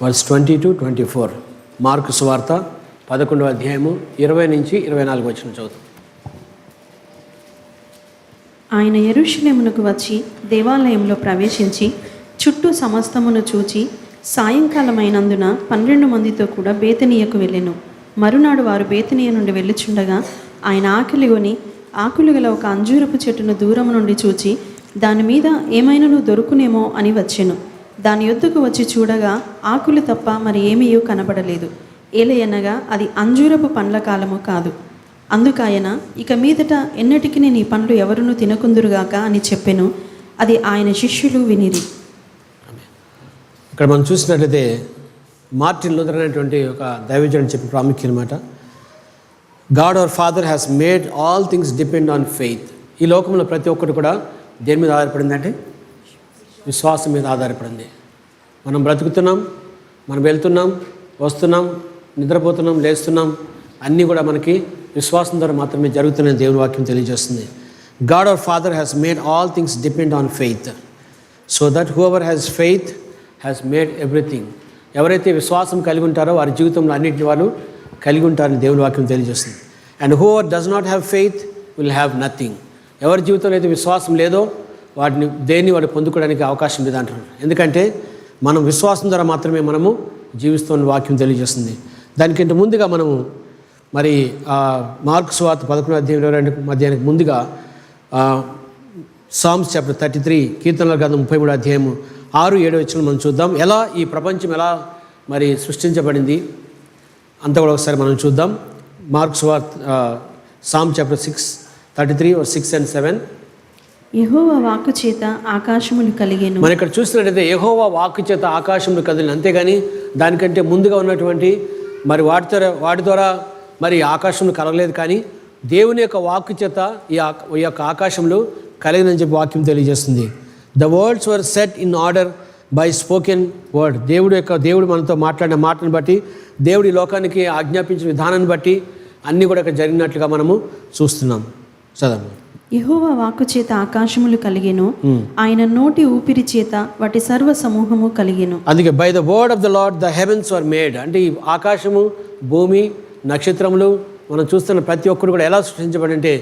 Verse 20-24. Mark సువార్త 11వ అధ్యాయము 20 నుంచి 24 వచనం చదువుతాం. ఆయన యెరూషలేమునకు వచ్చి దేవాలయంలో ప్రవేశించి చుట్టూ సమస్తమును చూచి సాయంకాలమైనందున 12 మందితో కూడా బేతనీయకు వెళ్ళెను. మరునాడు వారు బేతనీయ నుండి వెళ్ళుచుండగా ఆయన ఆకలిగొని ఆకులు గల ఒక అంజూరపు చెట్టును దూరం నుండి చూచి దాని మీద ఏమైనాను దొరుకునేమో అని వచ్చెను. దాని యొద్దకు వచ్చి చూడగా ఆకులు తప్ప మరి ఏమీయూ కనబడలేదు. ఏలయనగా అది అంజూరపు పండ్ల కాలము కాదు. అందుకాయన ఇక మీదట ఎన్నటికి నీ పండ్లు ఎవరునూ తినకుందురుగాక అని చెప్పెను. అది ఆయన శిష్యులు వినిరి. ఇక్కడ మనం చూసినట్లయితే మార్టిన్ లూథర్ అనేటువంటి ఒక దైవజనుడు చెప్పిన ప్రాముఖ్యం అన్నమాట. God our father has made all things depend on faith. ఈ లోకంలో ప్రతి ఒక్కటి కూడా దేని మీద ఆధారపడింది అంటే విశ్వాసం మీద ఆధారపడింది. మనం బ్రతుకుతున్నాం, మనం వెళ్తున్నాం, వస్తున్నాం, నిద్రపోతున్నాం, లేస్తున్నాం, అన్నీ కూడా మనకి విశ్వాసం ద్వారా మాత్రమే జరుగుతున్నాయని దేవుని వాక్యం తెలియజేస్తుంది. God our father has made all things depend on faith so that whoever has faith has made everything. ఎవరైతే విశ్వాసం కలిగి ఉంటారో వారి జీవితంలో అన్నింటిని వారు కలిగి ఉంటారని దేవుని వాక్యం తెలియజేస్తుంది. And whoever does not have faith will have nothing. ఎవరి జీవితంలో అయితే విశ్వాసం లేదో వాటిని దేన్ని వాడు పొందుకోవడానికి అవకాశం లేదు అంటారు. ఎందుకంటే మనం విశ్వాసం ద్వారా మాత్రమే మనము జీవిస్తున్న వాక్యం తెలియజేస్తుంది. దానికంటే ముందుగా మనము మరి మార్కు సువార్త 11వ అధ్యాయం 22 మధ్యానికి ముందుగా సామ్స్ చాప్టర్ 33 కీర్తనల గ్రంథం 33వ అధ్యాయము 6-7 వచనం మనం చూద్దాం. ఎలా ఈ ప్రపంచం ఎలా మరి సృష్టించబడింది అంతా కూడా ఒకసారి మనం చూద్దాం. మార్కు సువార్త సామ్ చాప్టర్ 6:33 or 6 and 7. యెహోవా వాక్కు చేత ఆకాశములు కలిగెను. మనం ఇక్కడ చూసినట్లయితే యెహోవా వాక్కు చేత ఆకాశములు కదిలిన, అంతేగాని దానికంటే ముందుగా ఉన్నటువంటి మరి వాటి ద్వారా మరి ఆకాశములు కలగలేదు. కానీ దేవుని యొక్క వాక్కు చేత ఈ యొక్క ఆకాశములు కలిగినని చెప్పి వాక్యం తెలియజేస్తుంది. The words were set in order by spoken word. దేవుడు మనతో మాట్లాడిన మాటను బట్టి, దేవుడి లోకానికి ఆజ్ఞాపించిన విధానాన్ని బట్టి అన్నీ కూడా ఇక్కడ జరిగినట్లుగా మనము చూస్తున్నాం. చదవండి. యెహోవా వాక్కు చేత ఆకాశములు కలిగెను, ఆయన నోటి ఊపిరి చేత వాటి సర్వ సమూహము కలిగెను. అందుకే by the word of the Lord the heavens were made. అంటే ఈ ఆకాశము, భూమి, నక్షత్రములు మనం చూస్తున్న ప్రతి ఒక్కరు కూడా ఎలా సృష్టించబడి అంటే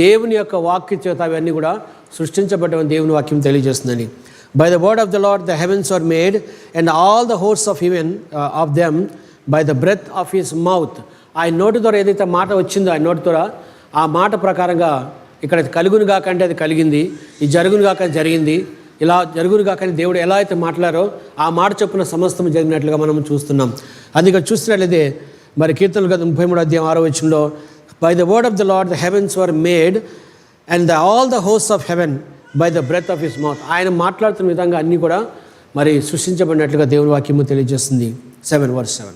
దేవుని యొక్క వాక్య చేత అవన్నీ కూడా సృష్టించబడ్డమని దేవుని వాక్యం తెలియజేస్తుందని. By the word of the Lord the heavens were made and all the హోర్స్ of heaven of them by the breath of his mouth. ఆయన నోటి ద్వారా ఏదైతే మాట వచ్చిందో ఆయన నోటి ద్వారా ఆ మాట ప్రకారంగా ఇక్కడ కలుగును గాక అంటే అది కలిగింది, ఇది జరుగును గాక జరిగింది, ఇలా జరుగును గాక అని దేవుడు ఎలా అయితే మాట్లాడారో ఆ మాట చొప్పున సమస్తం జరిగినట్లుగా మనం చూస్తున్నాం. అందుకే చూస్తున్నట్లయితే మరి కీర్తనలు గ్రంథం 33వ అధ్యాయం 6వ వచనంలో by the word of the Lord the heavens were made and all the host of heaven by the breath of his mouth. ఆయన మాట్లాడుతున్న విధంగా అన్నీ కూడా మరి సృష్టించబడినట్లుగా దేవుని వాక్యము తెలియజేస్తుంది. 7:7.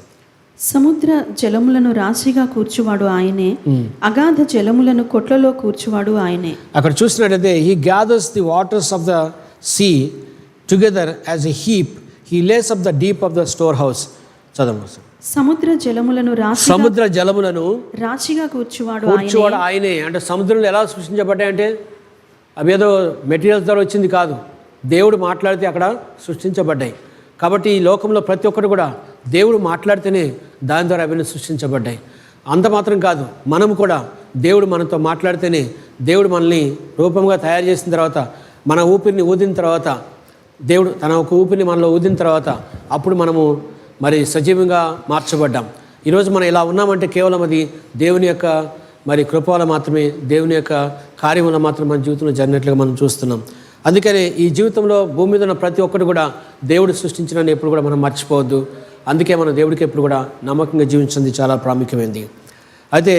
సముద్ర జలములను రాశిగా కూర్చువాడు ఆయనే, అగాధ జలములను కొట్లలో కూర్చువాడు ఆయనే. అక్కడ చూసినట్లయితే he gathers the waters of the sea together as a heap, he lays up the deep of the storehouse. చదవండి. సముద్ర జలములను రాశిగా కూర్చువాడు ఆయనే. అంటే సముద్రంలో ఎలా సృష్టించబడ్డాయంటే అవి ఏదో మెటీరియల్స్ ద్వారా వచ్చింది కాదు, దేవుడు మాట్లాడితే అక్కడ సృష్టించబడ్డాయి. కాబట్టి ఈ లోకంలో ప్రతి ఒక్కరు కూడా దేవుడు మాట్లాడితేనే దాని ద్వారా అవన్నీ సృష్టించబడ్డాయి. అంత మాత్రం కాదు, మనం కూడా దేవుడు మనతో మాట్లాడితేనే, దేవుడు మనల్ని రూపంగా తయారు చేసిన తర్వాత, మన ఊపిరిని ఊదిన తర్వాత, దేవుడు తన ఒక ఊపిరిని మనలో ఊదిన తర్వాత అప్పుడు మనము మరి సజీవంగా మార్చబడ్డాం. ఈరోజు మనం ఇలా ఉన్నామంటే కేవలం అది దేవుని యొక్క మరి కృప వల్ల మాత్రమే, దేవుని యొక్క కార్యం వల్ల మాత్రమే మన జీవితంలో జరిగినట్లుగా మనం చూస్తున్నాం. అందుకనే ఈ జీవితంలో భూమి మీద ఉన్న ప్రతి ఒక్కరు కూడా దేవుడు సృష్టించినని ఎప్పుడు కూడా మనం మర్చిపోవద్దు. అందుకే మనం దేవుడికి ఎప్పుడు కూడా నమ్మకంగా జీవించింది చాలా ప్రాముఖ్యమైనది. అయితే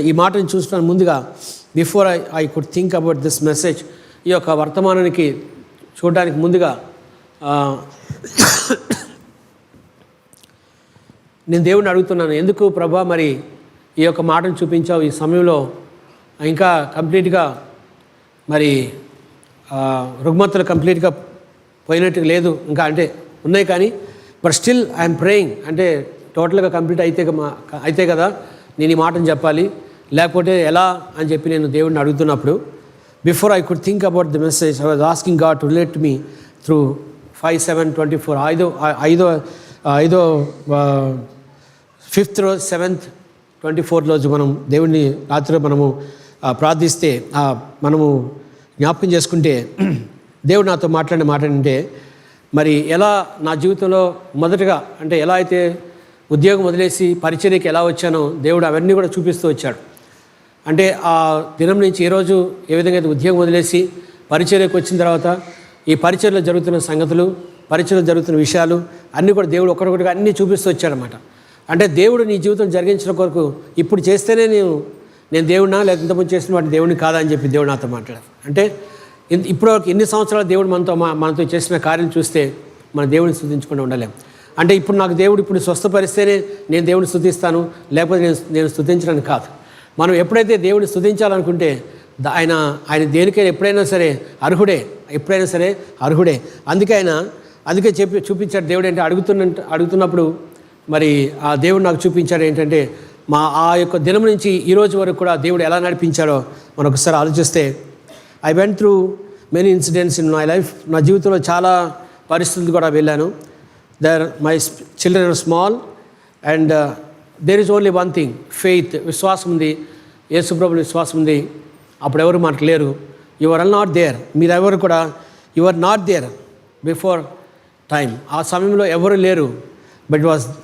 ఈ మాటను చూస్తున్నాను ముందుగా before I could think about this message, ఈ యొక్క వర్తమానానికి చూడడానికి ముందుగా నేను దేవుడిని అడుగుతున్నాను, ఎందుకు ప్రభా మరి ఈ యొక్క మాటను చూపించావు ఈ సమయంలో? ఇంకా కంప్లీట్గా మరి రుగ్మతలు కంప్లీట్గా పోయినట్టుగా లేదు, ఇంకా అంటే ఉన్నాయి కానీ బట్ స్టిల్ ఐఎమ్ ప్రేయింగ్. అంటే టోటల్గా కంప్లీట్ అయితే కదా నేను ఈ మాటను చెప్పాలి, లేకపోతే ఎలా అని చెప్పి నేను దేవుడిని అడుగుతున్నప్పుడు before I could think about the message I was asking God to relate me through 5:7:24. 5th రోజు 7th 24th రోజు మనం దేవుడిని రాత్రి మనము ప్రార్థిస్తే మనము జ్ఞాపకం చేసుకుంటే దేవుడు నాతో మాట్లాడిన మాట ఏంటంటే, మరి ఎలా నా జీవితంలో మొదటగా అంటే ఎలా అయితే ఉద్యోగం వదిలేసి పరిచర్యకి ఎలా వచ్చానో దేవుడు అవన్నీ కూడా చూపిస్తూ వచ్చాడు. అంటే ఆ దినం నుంచి ఈ రోజు ఏ విధంగా అయితే ఉద్యోగం వదిలేసి పరిచర్యకు వచ్చిన తర్వాత ఈ పరిచర్యలో జరుగుతున్న సంగతులు, పరిచర్యలో జరుగుతున్న విషయాలు అన్నీ కూడా దేవుడు ఒకటొకటిగా అన్నీ చూపిస్తూ వచ్చాడనమాట. అంటే దేవుడు నీ జీవితం జరిగించిన కొరకు ఇప్పుడు చేస్తేనే నేను దేవుడినా లేకపోతే ఇంతకుముందు చేసిన వాటిని దేవుడిని కాదా అని చెప్పి దేవుడు నాతో మాట్లాడారు. అంటే ఇప్పటివరకు ఎన్ని సంవత్సరాలు దేవుడు మనతో చేసిన కార్యం చూస్తే మన దేవుడిని స్తుతించకుండా ఉండలేం. అంటే ఇప్పుడు నాకు దేవుడు ఇప్పుడు స్వస్థపరిస్తేనే నేను దేవుడిని స్తుతిస్తాను, లేకపోతే నేను స్తుతించడానికి కాదు. మనం ఎప్పుడైతే దేవుడిని స్తుతించాలనుకుంటే ఆయన దేనికైనా ఎప్పుడైనా సరే అర్హుడే. అందుకే చూపించాడు దేవుడు. అంటే అడుగుతున్నప్పుడు మరి ఆ దేవుడు నాకు చూపించాడు ఏంటంటే, ఆ యొక్క దినం నుంచి ఈ రోజు వరకు కూడా దేవుడు ఎలా నడిపించాడో మనం ఒకసారి ఆలోచిస్తే, I went through many incidents in my life. నా జీవితంలో చాలా పరిస్థితులు కూడా వెళ్ళాను. My children are small and there is only one thing, faith, విశ్వాసం ఉంది, యేసుప్రభుని విశ్వాసం ఉంది. అప్పుడు ఎవరు మనకు లేరు. యు ఆర్ నాట్ దేర్, మీరెవరు కూడా you are not there before time. ఆ సమయంలో ఎవరు లేరు. But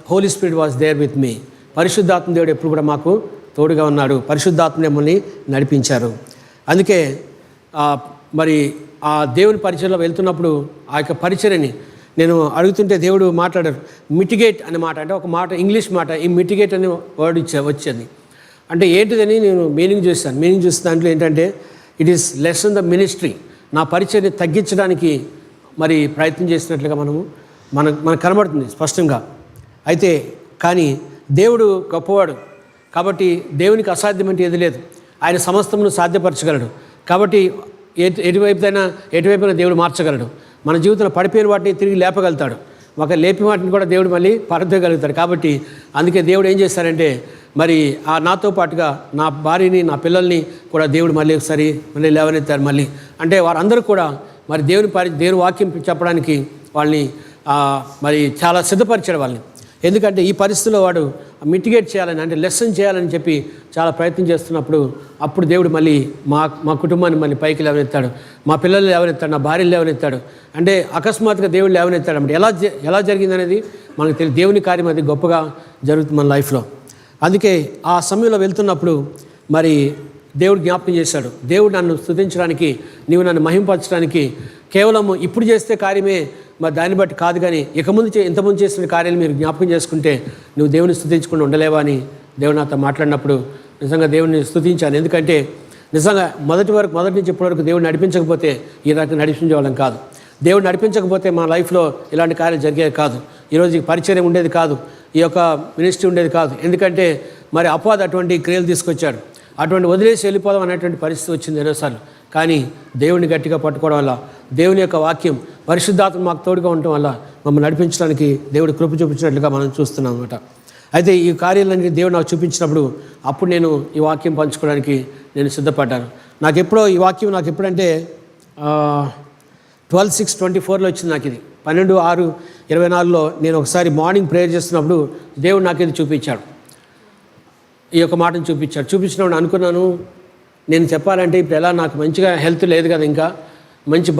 Holy Spirit was there with me. పరిశుద్ధాత్మ దేవుడు ఎప్పుడు కూడా మాకు తోడుగా ఉన్నాడు. పరిశుద్ధాత్మ మమ్మల్ని నడిపించారు. అందుకే మరి ఆ దేవుని పరిచర్యలో వెళ్తున్నప్పుడు ఆ యొక్క పరిచర్యని నేను అడుగుతుంటే దేవుడు మాట్లాడారు. మిటిగేట్ అనే మాట, అంటే ఒక మాట ఇంగ్లీష్ మాట, ఈ మిటిగేట్ అనే వర్డ్ వచ్చింది. అంటే ఏంటిదని నేను మీనింగ్ చూసిన దాంట్లో ఏంటంటే, it is lesson the ministry. నా పరిచర్ని తగ్గించడానికి మరి ప్రయత్నం చేసినట్లుగా మనకు కనబడుతుంది స్పష్టంగా. అయితే కానీ దేవుడు గొప్పవాడు కాబట్టి దేవునికి అసాధ్యమంటే ఏది లేదు. ఆయన సమస్తమును సాధ్యపరచగలడు. కాబట్టి ఎటువైపునైనా దేవుడు మార్చగలడు. మన జీవితంలో పడిపోయిన వాటిని తిరిగి లేపగలుగుతాడు. లేపి వాటిని కూడా దేవుడు మళ్ళీ పరదగలుగుతాడు. కాబట్టి అందుకే దేవుడు ఏం చేస్తారంటే, మరి నాతో పాటుగా నా భార్యని, నా పిల్లల్ని కూడా దేవుడు మళ్ళీ ఒకసారి లేవనెత్తారు. మళ్ళీ అంటే వారందరూ కూడా మరి దేవుని వాక్యం చెప్పడానికి వాళ్ళని మరి చాలా సిద్ధపరిచాడు వాళ్ళని. ఎందుకంటే ఈ పరిస్థితిలో వాడు మిటిగేట్ చేయాలని, అంటే లెసన్ చేయాలని చెప్పి చాలా ప్రయత్నం చేస్తున్నప్పుడు అప్పుడు దేవుడు మళ్ళీ మా కుటుంబాన్ని మళ్ళీ పైకి లేవనెత్తాడు. మా పిల్లలు లేవనెత్తాడు, నా భార్యలు లేవనెత్తాడు. అంటే అకస్మాత్తుగా దేవుడు లేవనెత్తాడు. అంటే ఎలా జరిగింది అనేది మనకు తెలియదు. దేవుని కార్యం అది గొప్పగా జరుగుతుంది మన లైఫ్లో. అందుకే ఆ సమయంలో వెళ్తున్నప్పుడు మరి దేవుడు జ్ఞాపకం చేశాడు. దేవుడు నన్ను స్తుతించడానికి, నీవు నన్ను మహింపరచడానికి కేవలం ఇప్పుడు చేస్తే కార్యమే మరి దాన్ని బట్టి కాదు, కానీ ఇంతకుముందు చేసిన కార్యాలు మీరు జ్ఞాపకం చేసుకుంటే నువ్వు దేవుని స్తుతించకుండా ఉండలేవా అని దేవుడు నాతో మాట్లాడినప్పుడు నిజంగా దేవుడిని స్తుతించాను. ఎందుకంటే నిజంగా మొదటి నుంచి ఇప్పటి వరకు దేవుడు నడిపించకపోతే ఈ రకంగా నడిపించేవాళ్ళం కాదు. దేవుడు నడిపించకపోతే మా లైఫ్లో ఇలాంటి కార్యాలు జరిగేవి కాదు. ఈరోజు ఈ పరిచర్య ఉండేది కాదు, ఈ యొక్క మినిస్ట్రీ ఉండేది కాదు. ఎందుకంటే మరి అపవాది అటువంటి క్రియలు తీసుకొచ్చాడు. అటువంటి వదిలేసి వెళ్ళిపోదాం అనేటువంటి పరిస్థితి వచ్చింది ఎన్నోసార్లు. కానీ దేవుడిని గట్టిగా పట్టుకోవడం వల్ల, దేవుని యొక్క వాక్యం, పరిశుద్ధాత్మ మాకు తోడుగా ఉండటం వల్ల మమ్మల్ని నడిపించడానికి దేవుడు కృప చూపించినట్లుగా మనం చూస్తున్నాం అన్నమాట. అయితే ఈ కార్యాలన్నీ దేవుడు నాకు చూపించినప్పుడు అప్పుడు నేను ఈ వాక్యం పంచుకోవడానికి నేను సిద్ధపడ్డాను. నాకు ఎప్పుడంటే 12/6/24 వచ్చింది నాకు ఇది. 12/6/24 నేను ఒకసారి మార్నింగ్ ప్రేయర్ చేస్తున్నప్పుడు దేవుడు నాకు ఇది చూపించాడు. ఈ యొక్క మాటను చూపించినప్పుడు అనుకున్నాను, నేను చెప్పాలంటే ఇప్పుడు ఎలా, నాకు మంచిగా హెల్త్ లేదు కదా, ఇంకా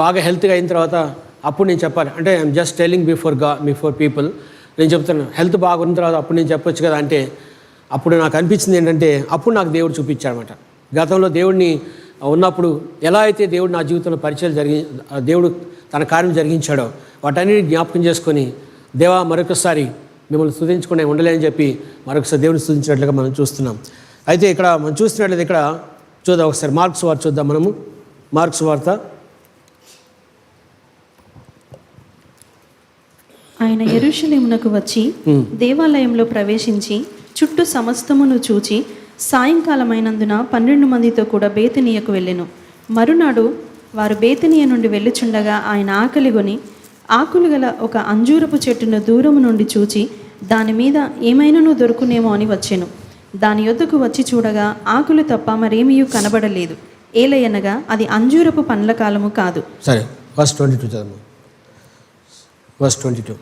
బాగా హెల్త్గా అయిన తర్వాత అప్పుడు నేను చెప్పాలి. అంటే I'm just telling before people. నేను చెప్తున్నాను హెల్త్ బాగున్న తర్వాత అప్పుడు నేను చెప్పొచ్చు కదా. అంటే అప్పుడు నాకు అనిపించింది ఏంటంటే, అప్పుడు నాకు దేవుడు చూపించాడనమాట. గతంలో దేవుడిని ఉన్నప్పుడు ఎలా అయితే దేవుడు నా జీవితంలో దేవుడు తన కార్యం జరిగించాడో వాటన్నిటిని జ్ఞాపకం చేసుకొని, దేవా మరొకసారి మిమ్మల్ని స్తుతించకుండా ఉండలేని చెప్పి మరొకసారి దేవుని స్తుతించినట్లుగా మనం చూస్తున్నాం. అయితే ఇక్కడ మనం చూస్తున్నట్లయితే ఇక్కడ చూద్దాం ఒకసారి మార్క్స్ వార్త చూద్దాం. మనము మార్క్స్ వార్త. ఆయన యెరూషలేమునకు వచ్చి దేవాలయంలో ప్రవేశించి చుట్టూ సమస్తమును చూచి సాయంకాలమైనందున 12 మందితో కూడా బేతనీయకు వెళ్ళెను. మరునాడు వారు బేతనీయ నుండి వెళ్ళుచుండగా ఆయన ఆకలిగొని ఆకులు గల ఒక అంజూరపు చెట్టును దూరము నుండి చూచి దాని మీద ఏమైనాను దొరుకునేమో అని వచ్చెను. దాని యొద్దకు వచ్చి చూడగా ఆకులు తప్ప మరేమీ కనబడలేదు. ఏలయనగా అది అంజూరపు పండ్ల కాలము కాదు. సరే, verse 22 చదవండి. verse 22.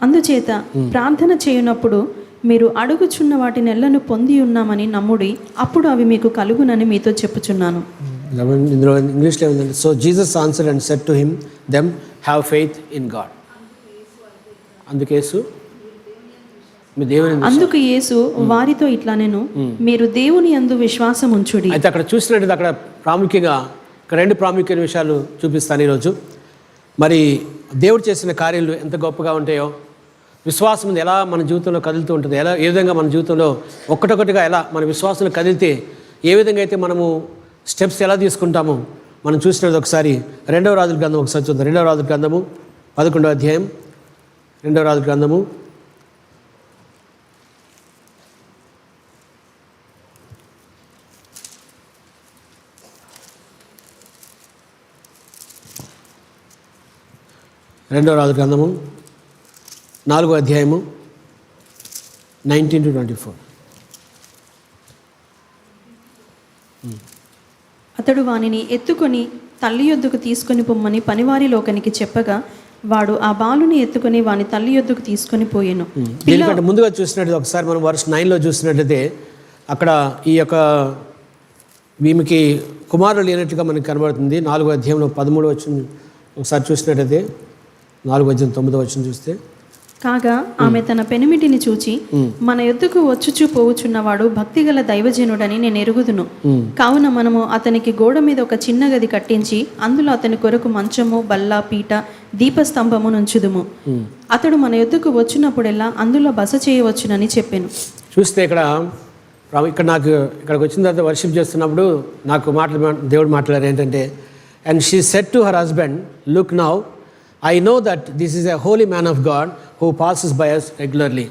అందుచేత ప్రార్థన చేయునప్పుడు మీరు అడుగుచున్న వాటి నెలను పొంది ఉన్నామని నమ్ముడి, అప్పుడు అవి మీకు కలుగునని మీతో చెప్పుచున్నాను. ఇందులో ఇంగ్లీష్లో ఉందండి. So Jesus answered and said to him them have faith in God. అందుకు యేసు వారితో ఇట్లా నేను మీరు దేవుని యందు విశ్వాసం ఉంచుడి. అయితే అక్కడ చూసినట్టు అక్కడ ప్రాముఖ్యంగా ఇక్కడ 2 ప్రాముఖ్యమైన విషయాలు చూపిస్తాను ఈరోజు. మరి దేవుడు చేసిన కార్యాలు ఎంత గొప్పగా ఉంటాయో, విశ్వాసం ఎలా మన జీవితంలో కదులుతూ ఉంటుంది, ఏ విధంగా మన జీవితంలో ఒక్కటొక్కటిగా ఎలా మన విశ్వాసంలో కదిలితే ఏ విధంగా అయితే మనము స్టెప్స్ ఎలా తీసుకుంటామో మనం చూసినది. ఒకసారి 2వ రాజుల గ్రంథం ఒకసారి చూద్దాం. 2వ రాజుల గ్రంథము 11వ అధ్యాయం. 2వ రాజుల గ్రంథము 2వ రాజుల గ్రంథము 4వ అధ్యాయము 19-24. అతడు వానిని ఎత్తుకొని తల్లి యొద్దకు తీసుకొని పొమ్మని పనివారిలోకనికి చెప్పగా వాడు ఆ బాలుని ఎత్తుకొని వాని తల్లి యొద్దకు తీసుకొని పోయెను. దీనికంటే ముందుగా చూసినట్టు ఒకసారి మనం వర్ష 9లో చూసినట్లయితే అక్కడ ఈ యొక్క వీమికి కుమారుడు లేనట్టుగా మనకి కనబడుతుంది. 4వ అధ్యాయంలో 13వ వచనం ఒకసారి చూసినట్లయితే 4వ అధ్యాయం 9వ వచనం చూస్తే, కాగా ఆమె తన పెనిమిటిని చూచి మన యొద్దకు వచ్చుచూ పోవుచున్నవాడు భక్తిగల దైవజనుడని నేను ఎరుగుదును. కావున మనము అతనికి గోడ మీద ఒక చిన్న గది కట్టించి అందులో అతని కొరకు మంచము, బల్ల, పీట, దీపస్తంభము నుంచుదుము. అతడు మన యొద్దకు వచ్చినప్పుడెల్లా అందులో బస చేయవచ్చునని చెప్పాను. చూస్తే ఇక్కడ నాకు ఇక్కడికి వచ్చిన తర్వాత వర్షిప్ చేస్తున్నప్పుడు నాకు దేవుడు మాట్లాడారు ఏంటంటే, and she said to her husband, look now I know that this is a holy man of God who passes by us regularly.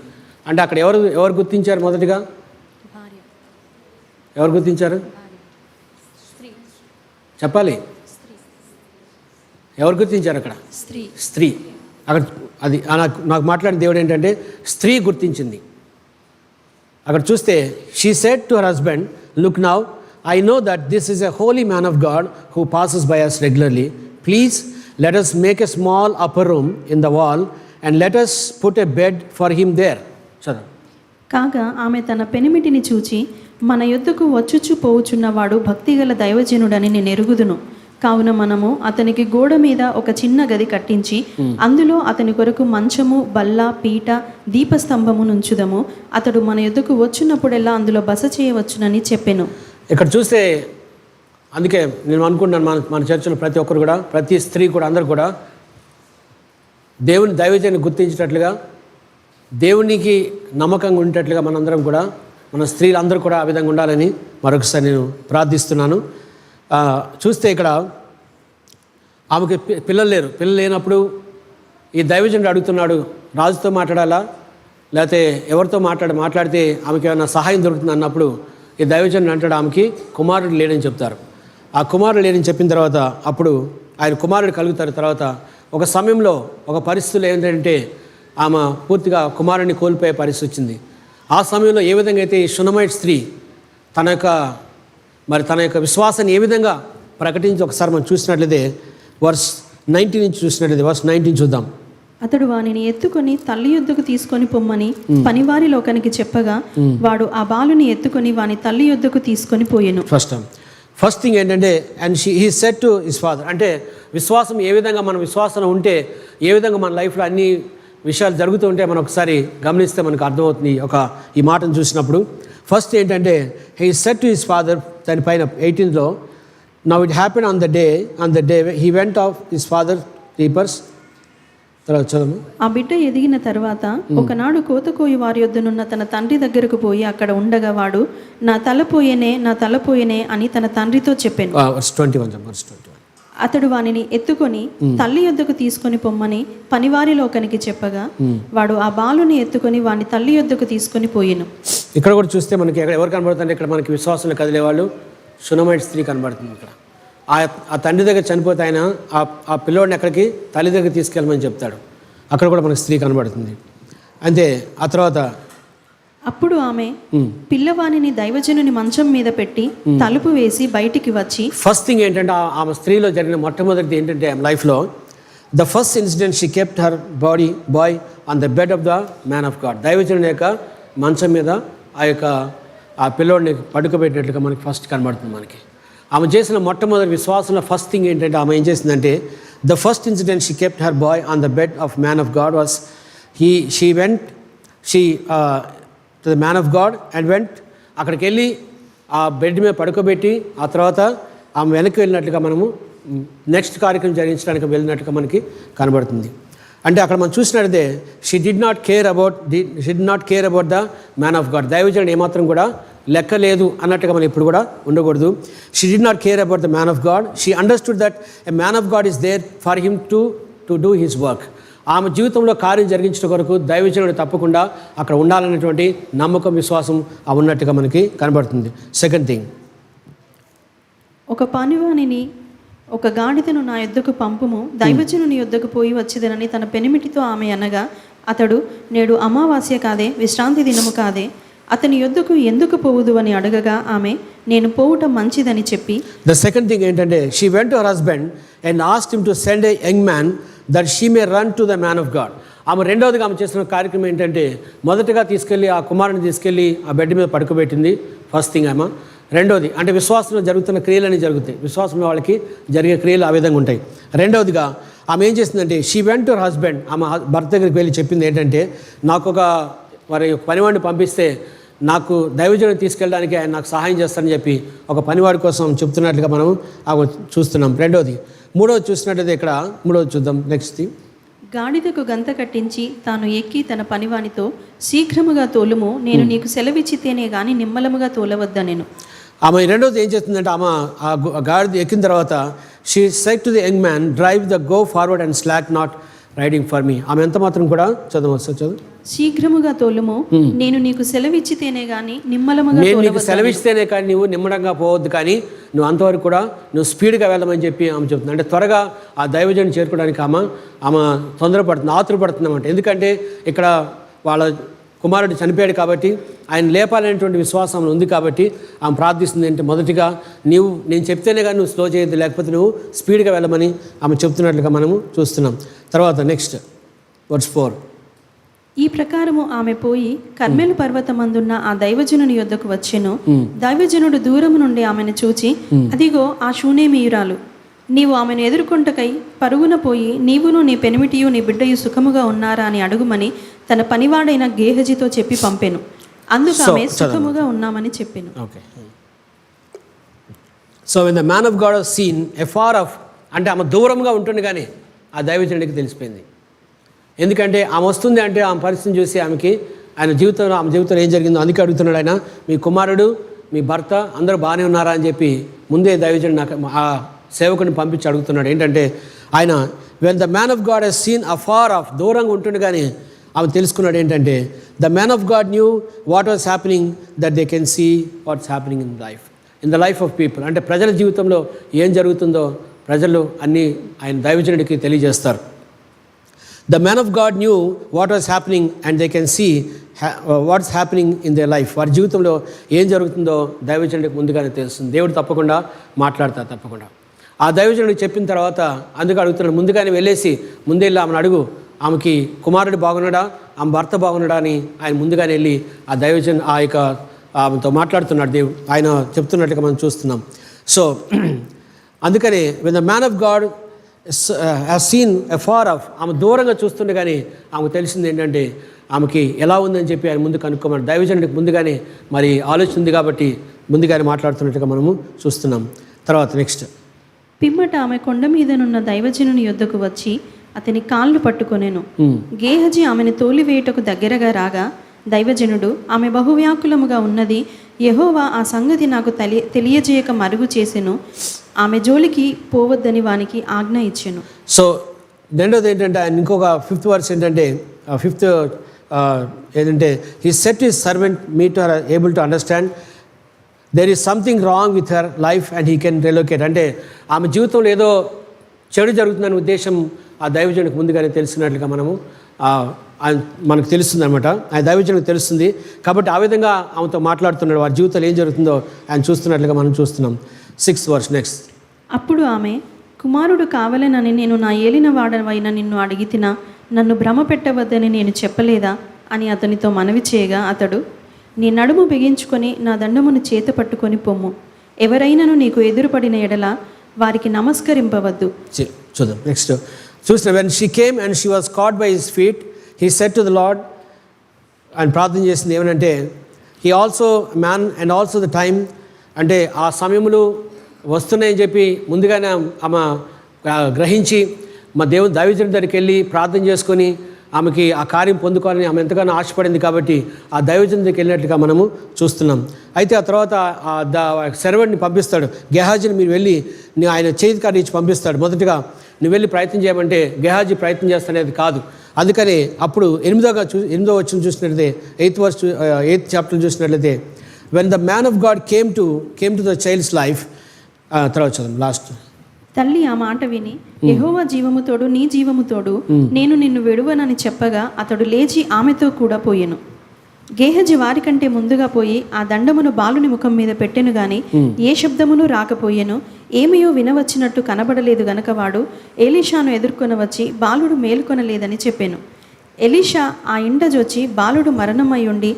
అంటే అక్కడ ఎవరు గుర్తించారు? మొదటిగా ఎవరు గుర్తించారు? చెప్పాలి. ఎవరు గుర్తించారు అక్కడ? స్త్రీ. అక్కడ అది నాకు మాట్లాడిన దేవుడు ఏంటంటే స్త్రీ గుర్తించింది. అక్కడ చూస్తే she said to her husband, look now I know that this is a holy man of God who passes by us regularly. Please let us make a small upper room in the wall and let us put a bed for him there. కాగా ఆమె తన పెనిమిటిని చూచి మన యొద్దకు వచ్చుచు పోవుచున్నవాడు భక్తిగల దైవజనుడని నేను ఎరుగుదును. కావున మనము అతనికి గోడ మీద ఒక చిన్న గది కట్టించి అందులో అతని కొరకు మంచము, బల్ల, పీట, దీపస్తంభము నుంచుదము. అతడు మన యొద్దకు వచ్చినప్పుడెల్లా అందులో బస చేయవచ్చునని చెప్పెను. ఇక్కడ చూస్తే అందుకే నేను అనుకుంటున్నాను మన చర్చలో ప్రతి ఒక్కరు కూడా, ప్రతి స్త్రీ కూడా, అందరూ కూడా దేవుని దైవజనాన్ని గుర్తించేటట్లుగా, దేవునికి నమ్మకంగా ఉండేటట్లుగా మనందరం కూడా, మన స్త్రీలందరూ కూడా ఆ విధంగా ఉండాలని మరొకసారి నేను ప్రార్థిస్తున్నాను. చూస్తే ఇక్కడ ఆమెకి పిల్లలు లేరు. పిల్లలు లేనప్పుడు ఈ దైవజనుడు అడుగుతున్నాడు, రాజుతో మాట్లాడాలా లేకపోతే ఎవరితో మాట్లాడితే ఆమెకి ఏమైనా సహాయం దొరుకుతుంది అన్నప్పుడు ఈ దైవజనుడు అంటాడు ఆమెకి కుమారుడు లేడని చెప్తారు. ఆ కుమారుడు లేడని చెప్పిన తర్వాత అప్పుడు ఆయన కుమారుడు కలుగుతారు. తర్వాత ఒక సమయంలో ఒక పరిస్థితులు ఏంటంటే ఆమె పూర్తిగా కుమారుడిని కోల్పోయే పరిస్థితి వచ్చింది. ఆ సమయంలో ఏ విధంగా అయితే ఈ షునమైట్ స్త్రీ తన యొక్క విశ్వాసాన్ని ఏ విధంగా ప్రకటించి ఒకసారి మనం చూసినట్లయితే వర్స్ 19 నుంచి చూసినట్లయితే వర్స్ 19 చూద్దాం. అతడు వానిని ఎత్తుకొని తల్లి యొద్దకు తీసుకొని పొమ్మని పనివారి లోకానికి చెప్పగా వాడు ఆ బాలుని ఎత్తుకొని వాని తల్లి యొద్దకు తీసుకొని పోయెను. ఫస్ట్ థింగ్ ఏంటంటే and he said to his father, అంటే విశ్వాసం ఏ విధంగా మన విశ్వాసం ఉంటే ఏ విధంగా మన లైఫ్లో అన్ని విషయాలు జరుగుతూ ఉంటే మనం ఒకసారి గమనిస్తే మనకు అర్థమవుతుంది ఈ మాటను చూసినప్పుడు. ఫస్ట్ ఏంటంటే he said to his father, దానిపైన 18లో now it happen on the day he went of his father reapers. ఆ బిడ్డ ఎదిగిన తర్వాత ఒకనాడు కోతకోయి వారి యొద్దనున్న తన తండ్రి దగ్గరకు పోయి అక్కడ ఉండగా వాడు నా తల పోయేనే అని తన తండ్రితో చెప్పాను. అతడు వానిని ఎత్తుకొని తల్లి యొద్దకు తీసుకొని పొమ్మని పనివారిలోకనికి చెప్పగా వాడు ఆ బాలుని ఎత్తుకొని వాని తల్లి యొద్దకు తీసుకొని పోయెను. ఇక్కడ కూడా చూస్తే మనకి ఎవరు కనబడుతుంది? ఇక్కడ మనకి విశ్వాసంలో కదిలేవాళ్ళు షునమైట్ స్త్రీ కనబడుతుంది. ఇక్కడ ఆ తండ్రి దగ్గర చనిపోతే ఆయన ఆ పిల్లోడిని ఎక్కడికి తల్లి దగ్గర తీసుకెళ్ళమని చెప్తాడు. అక్కడ కూడా మనకి స్త్రీ కనబడుతుంది. అంతే. ఆ తర్వాత అప్పుడు ఆమె పిల్లవాణిని దైవజనుని మంచం మీద పెట్టి తలుపు వేసి బయటికి వచ్చి, ఫస్ట్ థింగ్ ఏంటంటే ఆమె స్త్రీలో జరిగిన మొట్టమొదటిది ఏంటంటే ఆమె లైఫ్లో the first incident she kept her boy on the bed of the man of God. దైవజనుని యొక్క మంచం మీద ఆ పిల్లోడిని పడుకోబెట్టినట్లుగా మనకి ఫస్ట్ కనబడుతుంది. మనకి ఆమె చేసిన మొట్టమొదటి విశ్వాసంలో ఫస్ట్ థింగ్ ఏంటంటే ఆమె ఏం చేసిందంటే the first incident she kept her boy on the bed of man of God was she went to the man of God and went. అక్కడికి వెళ్ళి ఆ బెడ్ మీద పడుకోబెట్టి ఆ తర్వాత ఆమె వెనక్కి వెళ్ళినట్లుగా మనము నెక్స్ట్ కార్యక్రమం జరిగించడానికి వెళ్ళినట్టుగా మనకి కనబడుతుంది. అంటే అక్కడ మనం చూసినట్లయితే she did not care about the man of God. దైవజనుడు ఏమాత్రం కూడా లెక్క లేదు అన్నట్టుగా మనం ఇప్పుడు కూడా ఉండకూడదు. She did not care about the man of God. She understood that a man of God is there for him to do his work. ఆమె జీవితంలో కార్యం జరిగించడం కొరకు దైవజనుడు తప్పకుండా అక్కడ ఉండాలనేటువంటి నమ్మకం, విశ్వాసం ఉన్నట్టుగా మనకి కనబడుతుంది. సెకండ్ థింగ్, ఒక పనివానిని ఒక గాడిదను నా యొద్దకు పంపుము, దైవజనుని యొద్దకు పోయి వచ్చేదనని తన పెనిమిటితో ఆమె అనగా, అతడు నేడు అమావాస్య కాదే, విశ్రాంతి దినము కాదే, అతని యొద్దకు ఎందుకు పోవుదు అని అడగగా ఆమె నేను పోవటం మంచిదని చెప్పి. ద సెకండ్ థింగ్ ఏంటంటే she went to her husband and asked him to send a young man that she may run to the man of God. ఆమె రెండవదిగా ఆమె చేసిన కార్యక్రమం ఏంటంటే మొదటగా తీసుకెళ్ళి ఆ కుమారుని తీసుకెళ్ళి ఆ బెడ్ మీద పడుకోబెట్టింది. ఫస్ట్ థింగ్ ఆమె. రెండవది అంటే విశ్వాసంలో జరుగుతున్న క్రియలన్నీ జరుగుతాయి. విశ్వాసంలో వాళ్ళకి జరిగే క్రియలు ఆ విధంగా ఉంటాయి. రెండవదిగా ఆమె ఏం చేసిందంటే she went to her husband. ఆమె భర్త దగ్గరికి వెళ్ళి చెప్పింది ఏంటంటే నాకు ఒక పనివాడిని పంపిస్తే నాకు దైవజనుని తీసుకెళ్ళడానికి ఆయన నాకు సహాయం చేస్తారని చెప్పి ఒక పనివాడి కోసం చెప్తున్నట్లుగా మనం చూస్తున్నాం. రెండవది. మూడవది చూసినట్లయితే ఇక్కడ మూడవది చూద్దాం. నెక్స్ట్ థింగ్, గాడిదకు గంత కట్టించి తాను ఎక్కి తన పనివానితో శీఘ్రముగా తోలుము, నేను నీకు సెలవిచ్చితేనే గాని నిమ్మలముగా తోలవద్దా నేను. ఆమె రెండవది ఏం చేస్తుందంటే ఆమె ఆ గాడిద ఎక్కిన తర్వాత she said to the young man drive the go forward and slack not riding for me. ఆమె ఎంత మాత్రం కూడా చదువు శీఘ్రముగా తోలుము, నేను నీకు సెలవిచ్చితేనే గాని నిమ్మలముగా నేను నీకు సెలవిస్తేనే కానీ నువ్వు నిమ్మడంగా పోవద్దు, కానీ నువ్వు అంతవరకు కూడా నువ్వు స్పీడ్గా వెళ్ళమని చెప్పి ఆమె చెప్తుంది. అంటే త్వరగా ఆ దైవజనుని చేరుకోవడానికి ఆమె తొందరపడుతుంది, ఆతురపడుతుంది అన్నమాట. ఎందుకంటే ఇక్కడ వాళ్ళ కుమారుడు చనిపోయాడు కాబట్టి ఆయన లేపాలనేటువంటి విశ్వాసం ఉంది కాబట్టి ఆమె ప్రార్థిస్తుంది. అంటే మొదటిగా నేను చెప్తేనే కానీ నువ్వు స్లో చేయొద్దు, లేకపోతే నువ్వు స్పీడ్గా వెళ్ళమని ఆమె చెప్తున్నట్లుగా మనము చూస్తున్నాం. తర్వాత నెక్స్ట్ వర్స్ 4. ఈ ప్రకారము ఆమె పోయి కర్మెలు పర్వతమందున్న ఆ దైవజనుని యొద్దకు వచ్చెను. దైవజనుడు దూరము నుండి ఆమెను చూచి అదిగో ఆ శూనేమీయురాలు, నీవు ఆమెను ఎదుర్కొంటకై పరుగున పోయి నీవును నీ పెనిమిటియు నీ బిడ్డయు సుఖముగా ఉన్నారా అని అడుగుమని తన పనివాడైన గేహజీతో చెప్పి పంపెను. అందుకు ఆమె సుఖముగా ఉన్నామని చెప్పెను. Okay. So when the man of God was seen afar off, అంటే ఆమె దూరంగా ఉంటుంది కానీ ఆ దైవజనుడికి తెలిసిపోయింది. ఎందుకంటే ఆమె వస్తుంది అంటే ఆమె పరిస్థితిని చూసి ఆమె జీవితంలో ఏం జరిగిందో అందుకే అడుగుతున్నాడు ఆయన, మీ కుమారుడు మీ భర్త అందరూ బాగానే ఉన్నారా అని చెప్పి ముందే దైవజనుడు నాకు ఆ సేవకుని పంపించి అడుగుతున్నాడు. ఏంటంటే ఆయన when the man of God he's seen afar off, దూరంగా ఉంటుంది కానీ ఆమె తెలుసుకున్నాడు ఏంటంటే the man of God knew what was happening that they can see what's happening in the life of people. అంటే ప్రజల జీవితంలో ఏం జరుగుతుందో ప్రజలు అన్నీ ఆయన దైవజనుడికి తెలియజేస్తారు. The man of God knew what was happening and they can see what's happening in their life. వారి జీవితంలో ఏం జరుగుతుందో దైవజనుడికి ముందుగానే తెలుస్తుంది. దేవుడు తప్పకుండా మాట్లాడతారు. తప్పకుండా ఆ దైవజనుడికి చెప్పిన తర్వాత అందుకు అడుగుతున్నాడు, ముందుగానే వెళ్ళేసి ముందెళ్ళి ఆమెను అడుగు, ఆమెకి కుమారుడు బాగున్నాడా, ఆమె భర్త బాగున్నాడా అని ఆయన ముందుగానే వెళ్ళి ఆ దైవజన్ ఆమెతో మాట్లాడుతున్నాడు. దేవుడు ఆయన చెప్తున్నట్టుగా మనం చూస్తున్నాం. సో అందుకని when the man of God has seen afar off, ఆమె దూరంగా చూస్తుండే కానీ ఆమెకు తెలిసింది ఏంటంటే ఆమెకి ఎలా ఉందని చెప్పి ఆయన ముందు కనుక్కోమని దైవజనుడికి ముందుగానే మరి ఆలోచన ఉంది కాబట్టి ముందుగానే మాట్లాడుతున్నట్టుగా మనము చూస్తున్నాం. తర్వాత నెక్స్ట్, పిమ్మట ఆమె కొండ మీదనున్న దైవజనుని యొద్దకు వచ్చి అతని కాళ్ళు పట్టుకొనెను. గేహజీ ఆమెను తోలివేయుటకు దగ్గరగా రాగా దైవజనుడు ఆమె బహువ్యాకులముగా ఉన్నది, యెహోవా ఆ సంగతి నాకు తెలియజేయక మరుగు చేసెను, ఆమె జోలికి పోవద్దని వానికి ఆజ్ఞ ఇచ్చెను. సో రెండోది ఏంటంటే ఆయన ఇంకొక 5th వర్స్ ఏంటంటే 5th ఏంటంటే he set his servant me to able to understand there is something wrong with her life and he can relocate. అంటే ఆమె జీవితంలో ఏదో చెడు జరుగుతుందనే ఉద్దేశం ఆ దైవజనుడికి ముందుగానే తెలిసినట్లుగా మనకు తెలుస్తుంది అనమాట. ఆయన దైవజనుడికి తెలుస్తుంది కాబట్టి ఆ విధంగా ఆమెతో మాట్లాడుతున్నాడు. వారి జీవితంలో ఏం జరుగుతుందో ఆయన చూస్తున్నట్లుగా మనం చూస్తున్నాం. 6th verse next. అప్పుడు ఆమె కుమారుడు కావలెనని నేను నా ఏలినవాడవైన నిన్ను అడిగితినా, నన్ను భ్రమ పెట్టవద్దని నేను చెప్పలేదా అని అతనితో మనవి చేయగా, అతడు, నీ నడుము బిగించుకొని నా దండమును చేత పట్టుకొని పొమ్ము. ఎవరైనాను నీకు ఎదురుపడిన ఎడల వారికి నమస్కరింపవద్దు. చూద్దాం నెక్స్ట్. చూసిన when she came and she was cot by his feet he said to the lord. ఆయన ప్రార్థన చేసింది ఏమనంటే, he also man and also the time, అంటే ఆ సమయములు వస్తున్నాయని చెప్పి ముందుగానే ఆమె గ్రహించి మా దేవుని దైవజనుడి దగ్గరికి వెళ్ళి ప్రార్థన చేసుకొని ఆమెకి ఆ కార్యం పొందుకోవాలని ఆమె ఎంతగానో ఆశపడింది కాబట్టి ఆ దైవజనుడి దగ్గరికి వెళ్ళినట్టుగా మనము చూస్తున్నాం. అయితే ఆ తర్వాత సెర్వెంట్ని పంపిస్తాడు, గెహాజీని మీరు వెళ్ళి ఆయన చేతి కార్డు ఇచ్చి పంపిస్తాడు. మొదటిగా నువ్వు వెళ్ళి ప్రయత్నం చేయమంటే గెహాజీ ప్రయత్నం చేస్తానేది కాదు. అందుకని అప్పుడు 8వ వచనం చూసినట్లయితే 8th చాప్టర్ చూసినట్లయితే, when the man of God came to the child's life, తర్వాత చదువు లాస్ట్. తల్లి ఆ మాట విని, యెహోవా జీవముతోడు నీ జీవముతోడు నేను నిన్ను విడువనని చెప్పగా అతడు లేచి ఆమెతో కూడా పోయెను. గేహజీ వారికంటే ముందుగా పోయి ఆ దండమును బాలుని ముఖం మీద పెట్టెను గాని ఏ శబ్దమును రాకపోయెను. ఏమియో వినవచ్చినట్టు కనబడలేదు గనక వాడు ఎలీషాను ఎదుర్కొని వచ్చి బాలుడు మేలుకొనలేదని చెప్పెను. ఎలీషా ఆ ఇండజొచ్చి బాలుడు మరణమై ఉండి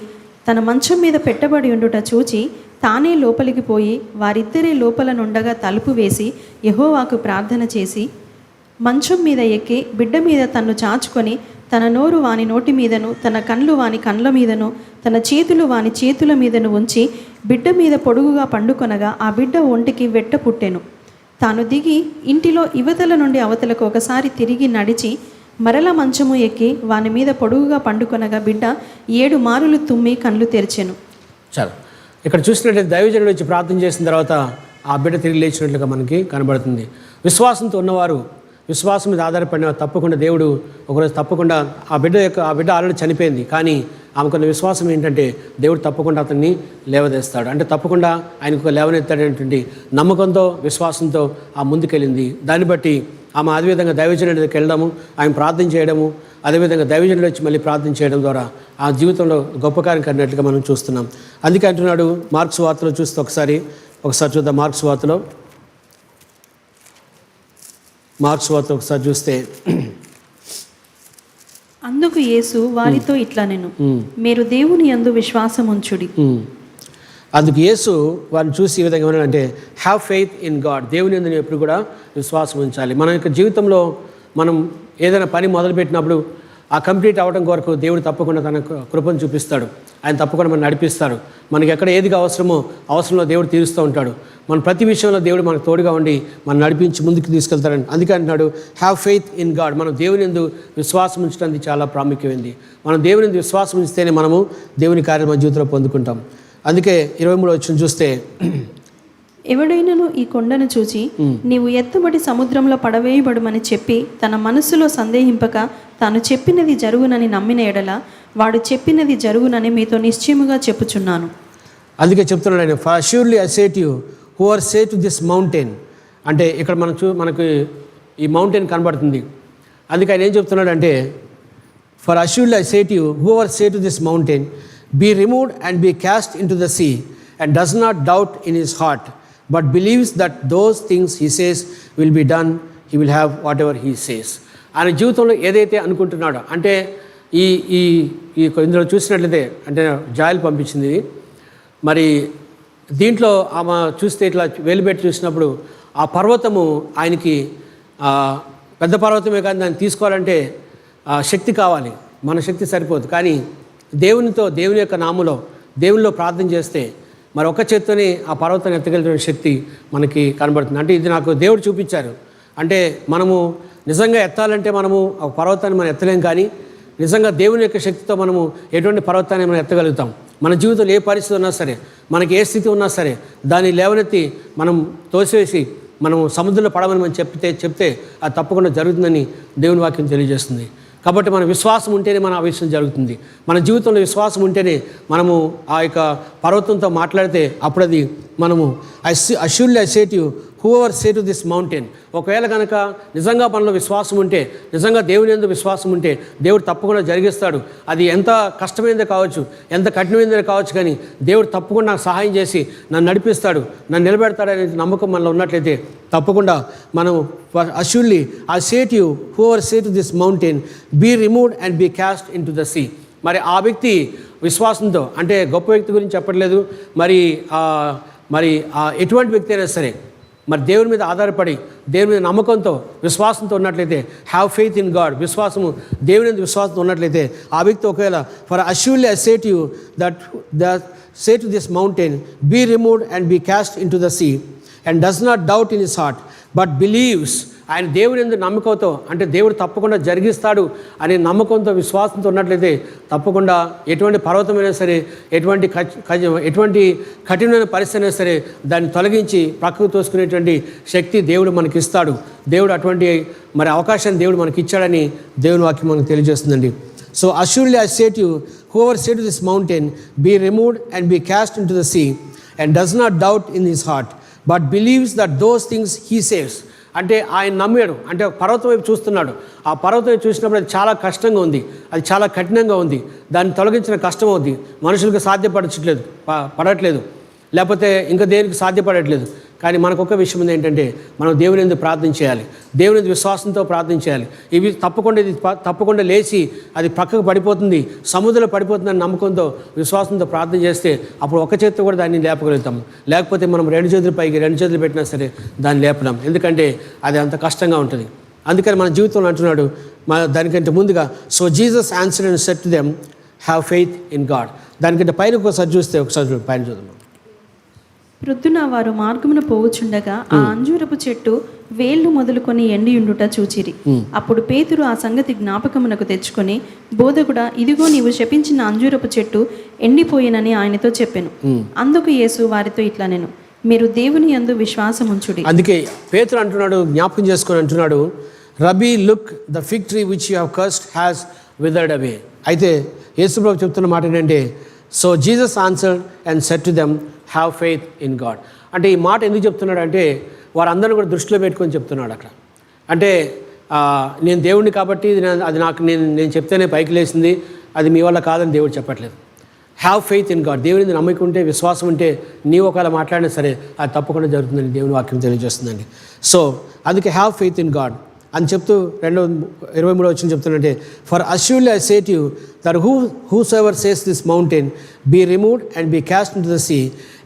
తన మంచం మీద పెట్టబడి ఉండుట చూచి తానే లోపలికి పోయి వారిద్దరే లోపల నుండగా తలుపు వేసి యెహోవాకు ప్రార్థన చేసి మంచం మీద ఎక్కి బిడ్డ మీద తన్ను చాచుకొని తన నోరు వాని నోటి మీదను తన కండ్లు వాని కండ్ల మీదను తన చేతులు వాని చేతుల మీదను ఉంచి బిడ్డ మీద పొడుగుగా పండుకొనగా ఆ బిడ్డ ఒంటికి వెట్ట పుట్టెను. తాను దిగి ఇంటిలో ఇవతల నుండి అవతలకు ఒకసారి తిరిగి నడిచి మరల మంచము ఎక్కి వాని మీద పొడుగుగా పండుకొనగా బిడ్డ 7 మారులు తుమ్మి కళ్ళు తెరిచెను. చాలు. ఇక్కడ చూసినట్లయితే దైవజనుడు వచ్చి ప్రార్థన చేసిన తర్వాత ఆ బిడ్డ తిరిగి లేచినట్లుగా మనకి కనబడుతుంది. విశ్వాసంతో ఉన్నవారు, విశ్వాసం మీద ఆధారపడిన తప్పకుండా దేవుడు ఒకరోజు తప్పకుండా ఆ బిడ్డ ఆల్రెడీ చనిపోయింది, కానీ ఆమెకున్న విశ్వాసం ఏంటంటే దేవుడు తప్పకుండా అతన్ని లేవదేస్తాడు. అంటే తప్పకుండా ఆయనకు లేవనెత్తాడనేటువంటి నమ్మకంతో విశ్వాసంతో ఆ ముందుకెళ్ళింది. దాన్ని బట్టి ఆమె అదేవిధంగా దైవజనుడి దగ్గరికి వెళ్ళడము, ఆయన ప్రార్థన చేయడము, అదేవిధంగా దైవజనుడు వచ్చి మళ్ళీ ప్రార్థన చేయడం ద్వారా ఆ జీవితంలో గొప్ప కార్యం కడినట్లుగా మనం చూస్తున్నాం. అందుకే అంటున్నాడు మార్క్స్ వార్తలో చూస్తే ఒకసారి చూద్దాం. మార్క్స్ వార్త ఒకసారి చూస్తే, అందుకు యేసు వారితో ఇట్లనెను, మీరు దేవుని యందు విశ్వాసం ఉంచుడి. అందుకు యేసు వారిని చూసి ఈ విధంగా ఏమన్నాడంటే, హ్యావ్ ఫెయిత్ ఇన్ గాడ్. దేవుని యందు ఎప్పుడు కూడా విశ్వాసం ఉంచాలి. మన యొక్క జీవితంలో మనం ఏదైనా పని మొదలుపెట్టినప్పుడు ఆ కంప్లీట్ అవ్వడం కొరకు దేవుడు తప్పకుండా తన కృపను చూపిస్తాడు. ఆయన తప్పకుండా మనం నడిపిస్తాడు. మనకి ఎక్కడ ఏది అవసరంలో దేవుడు తీరుస్తూ ఉంటాడు. మన ప్రతి విషయంలో దేవుడు మనకు తోడుగా ఉండి మనం నడిపించి ముందుకు తీసుకెళ్తాడని. అందుకే అంటున్నాడు హ్యావ్ ఫెయిత్ ఇన్ గాడ్. మనం దేవుని యందు విశ్వాసం ఉంచడానికి చాలా ప్రాముఖ్యమైంది. మనం దేవుని యందు విశ్వాసం ఉంచితేనే మనము దేవుని కార్యం మన జీవితంలో పొందుకుంటాం. అందుకే 23వ వచనం చూస్తే, ఎవడైనను ఈ కొండను చూచి నీవు ఎత్తబడి సముద్రంలో పడవేయబడుమని చెప్పి తన మనస్సులో సందేహింపక తాను చెప్పినది జరుగునని నమ్మిన ఎడల వాడు చెప్పినది జరుగునని మీతో నిశ్చయముగా చెప్పుచున్నాను. అందుకే చెప్తున్నాడు ఆయన, for assuredly I say to you who are say to this mountain. అంటే ఇక్కడ మనకు ఈ మౌంటైన్ కనబడుతుంది. అందుకే ఆయన ఏం చెప్తున్నాడు అంటే, for assuredly I say to you who are say to this mountain be removed and be cast into the sea, and does not doubt in his heart, but believes that those things he says will be done, he will have whatever he says. ఆయన జీవితంలో ఏదైతే అనుకుంటున్నాడో, అంటే ఈ ఇందులో చూసినట్లయితే అంటే జాయిల్ పంపించింది. మరి దీంట్లో ఆమె చూస్తే ఇట్లా వేలుపెట్టి చూసినప్పుడు ఆ పర్వతము ఆయనకి పెద్ద పర్వతమే, కానీ దాన్ని తీసుకోవాలంటే శక్తి కావాలి, మన శక్తి సరిపోదు. కానీ దేవుని యొక్క నామములో దేవునిలో ప్రార్థన చేస్తే మరి ఒక్క చేత్తోనే ఆ పర్వతాన్ని ఎత్తగలిగిన శక్తి మనకి కనబడుతుంది. అంటే ఇది నాకు దేవుడు చూపించారు. అంటే మనము నిజంగా ఎత్తాలంటే మనము ఆ పర్వతాన్ని మనం ఎత్తలేం, కానీ నిజంగా దేవుని యొక్క శక్తితో మనము ఎటువంటి పర్వతాన్ని మనం ఎత్తగలుగుతాం. మన జీవితంలో ఏ పరిస్థితి ఉన్నా సరే, మనకి ఏ స్థితి ఉన్నా సరే, దాన్ని లేవనెత్తి మనం తోసివేసి మనం సముద్రంలో పడమని మనం చెప్తే అది తప్పకుండా జరుగుతుందని దేవుని వాక్యం తెలియజేస్తుంది. కాబట్టి మన విశ్వాసం ఉంటేనే మన ఆ విషయం జరుగుతుంది. మన జీవితంలో విశ్వాసం ఉంటేనే మనము ఆ యొక్క పర్వతంతో మాట్లాడితే అప్పుడు అది మనము అష్యూర్లీ I say to you whoever say to this mountain, ఒకవేళ కనుక నిజంగా మనలో విశ్వాసం ఉంటే, నిజంగా దేవుని యందు విశ్వాసం ఉంటే దేవుడు తప్పకుండా జరిగిస్తాడు. అది ఎంత కష్టమైనదో కావచ్చు, ఎంత కఠినమైనదో కావచ్చు, కానీ దేవుడు తప్పకుండా నాకు సహాయం చేసి నన్ను నడిపిస్తాడు, నన్ను నిలబెడతాడనే నమ్మకం మనలో ఉన్నట్లయితే తప్పకుండా మనం అష్యూర్లీ I say to you whoever say to this mountain be removed and be cast into the sea. మరి ఆ వ్యక్తి విశ్వాసంతో, అంటే గొప్ప వ్యక్తి గురించి చెప్పట్లేదు, మరి ఎటువంటి వ్యక్తి అయినా సరే మరి దేవుని మీద ఆధారపడి దేవుని మీద నమ్మకంతో విశ్వాసంతో ఉన్నట్లయితే, హ్యావ్ ఫెయిత్ ఇన్ గాడ్, విశ్వాసము దేవుని మీద విశ్వాసంతో ఉన్నట్లయితే ఆ వ్యక్తి ఒకవేళ for assuredly I say to you that say to this mountain be removed and be cast into the sea and does not doubt in his heart but believes, ఆయన దేవుని యందు నమ్మకంతో, అంటే దేవుడు తప్పకుండా జరిగిస్తాడు అనే నమ్మకంతో విశ్వాసంతో ఉన్నట్లయితే తప్పకుండా ఎటువంటి పర్వతమైనా సరే, ఎటువంటి కఠినమైన పరిస్థితి అయినా సరే దాన్ని తొలగించి ప్రక్కకు తోసుకునేటువంటి శక్తి దేవుడు మనకి ఇస్తాడు. దేవుడు అటువంటి మరి అవకాశాన్ని దేవుడు మనకి ఇచ్చాడని దేవుని వాక్యం మనకు తెలియజేస్తుందండి. So assuredly I say to you whoever say to this mountain be removed and be cast into the sea and does not doubt in his heart but believes that those things he says. అంటే ఆయన నమ్మాడు, అంటే పర్వతం వైపు చూస్తున్నాడు. ఆ పర్వతం వైపు చూసినప్పుడు అది చాలా కష్టంగా ఉంది, అది చాలా కఠినంగా ఉంది, దాన్ని తొలగించిన కష్టం అవుద్ది, మనుషులకు పడట్లేదు, లేకపోతే ఇంకా దేనికి సాధ్యపడట్లేదు. కానీ మనకు ఒక విషయం ఉంది, ఏంటంటే మనం దేవుని యందు ప్రార్థన చేయాలి, దేవుని యందు విశ్వాసంతో ప్రార్థన చేయాలి. ఇది తప్పకుండా లేచి అది పక్కకు పడిపోతుంది, సముద్రంలో పడిపోతుందని నమ్మకంతో విశ్వాసంతో ప్రార్థన చేస్తే అప్పుడు ఒక చేతితో కూడా దాన్ని లేపగలుగుతాము. లేకపోతే మనం రెండు చేతులు పైకి రెండు చేతులు పెట్టినా సరే దాన్ని లేపలేం, ఎందుకంటే అది అంత కష్టంగా ఉంటుంది. అందుకని మన జీవితంలో అంటున్నాడు దానికంటే ముందుగా, so Jesus answered and said to them have faith in God. దానికంటే పైన ఒకసారి చూస్తే పైన చూద్దాం. ప్రొద్దున వారు మార్గమున పోవుచుండగా ఆ అంజూరపు చెట్టు వేళ్ళు మొదలుకొని ఎండియుండుట చూచిరి. అప్పుడు పేతురు ఆ సంగతి జ్ఞాపకమునకు తెచ్చుకొని, బోధకుడా, ఇదిగో నీవు శపించిన అంజూరపు చెట్టు ఎండిపోయినని ఆయనతో చెప్పెను. అందుకు యేసు వారితో ఇట్లా నేను, మీరు దేవుని యందు విశ్వాసముంచుడి. అందుకే పేతురు అంటున్నాడు, జ్ఞాపకం చేసుకొని అంటున్నాడు, rabbi look the fig tree which you have cursed has withered away. అయితే యేసు ప్రభు చెప్తున్న మాట ఏంటంటే, so Jesus answered and said to them have faith in God. అంటే ఈ మాట ఎందుకు చెప్తున్నాడు అంటే వారందరిని కూడా దృష్టిలో పెట్టుకొని చెప్తున్నాడు అక్కడ. అంటే నేను దేవుడిని కాబట్టి అది నాకు నేను చెప్తేనే పైకి లేచింది, అది మీ వల్ల కాదని దేవుడు చెప్పట్లేదు. హ్యావ్ ఫెయిత్ ఇన్ గాడ్, దేవుని నమ్మకం ఉంటే, విశ్వాసం ఉంటే నీవు ఒకవేళ మాట్లాడినా సరే అది తప్పకుండా జరుగుతుందని దేవుని వాక్యం తెలియజేస్తుందండి. సో అందుకే హ్యావ్ ఫెయిత్ ఇన్ గాడ్ అని చెప్తూ 23వ వచనం చెప్తున్నట్టే, for assuredly I say to you that whosoever says this mountain be removed and be cast into the sea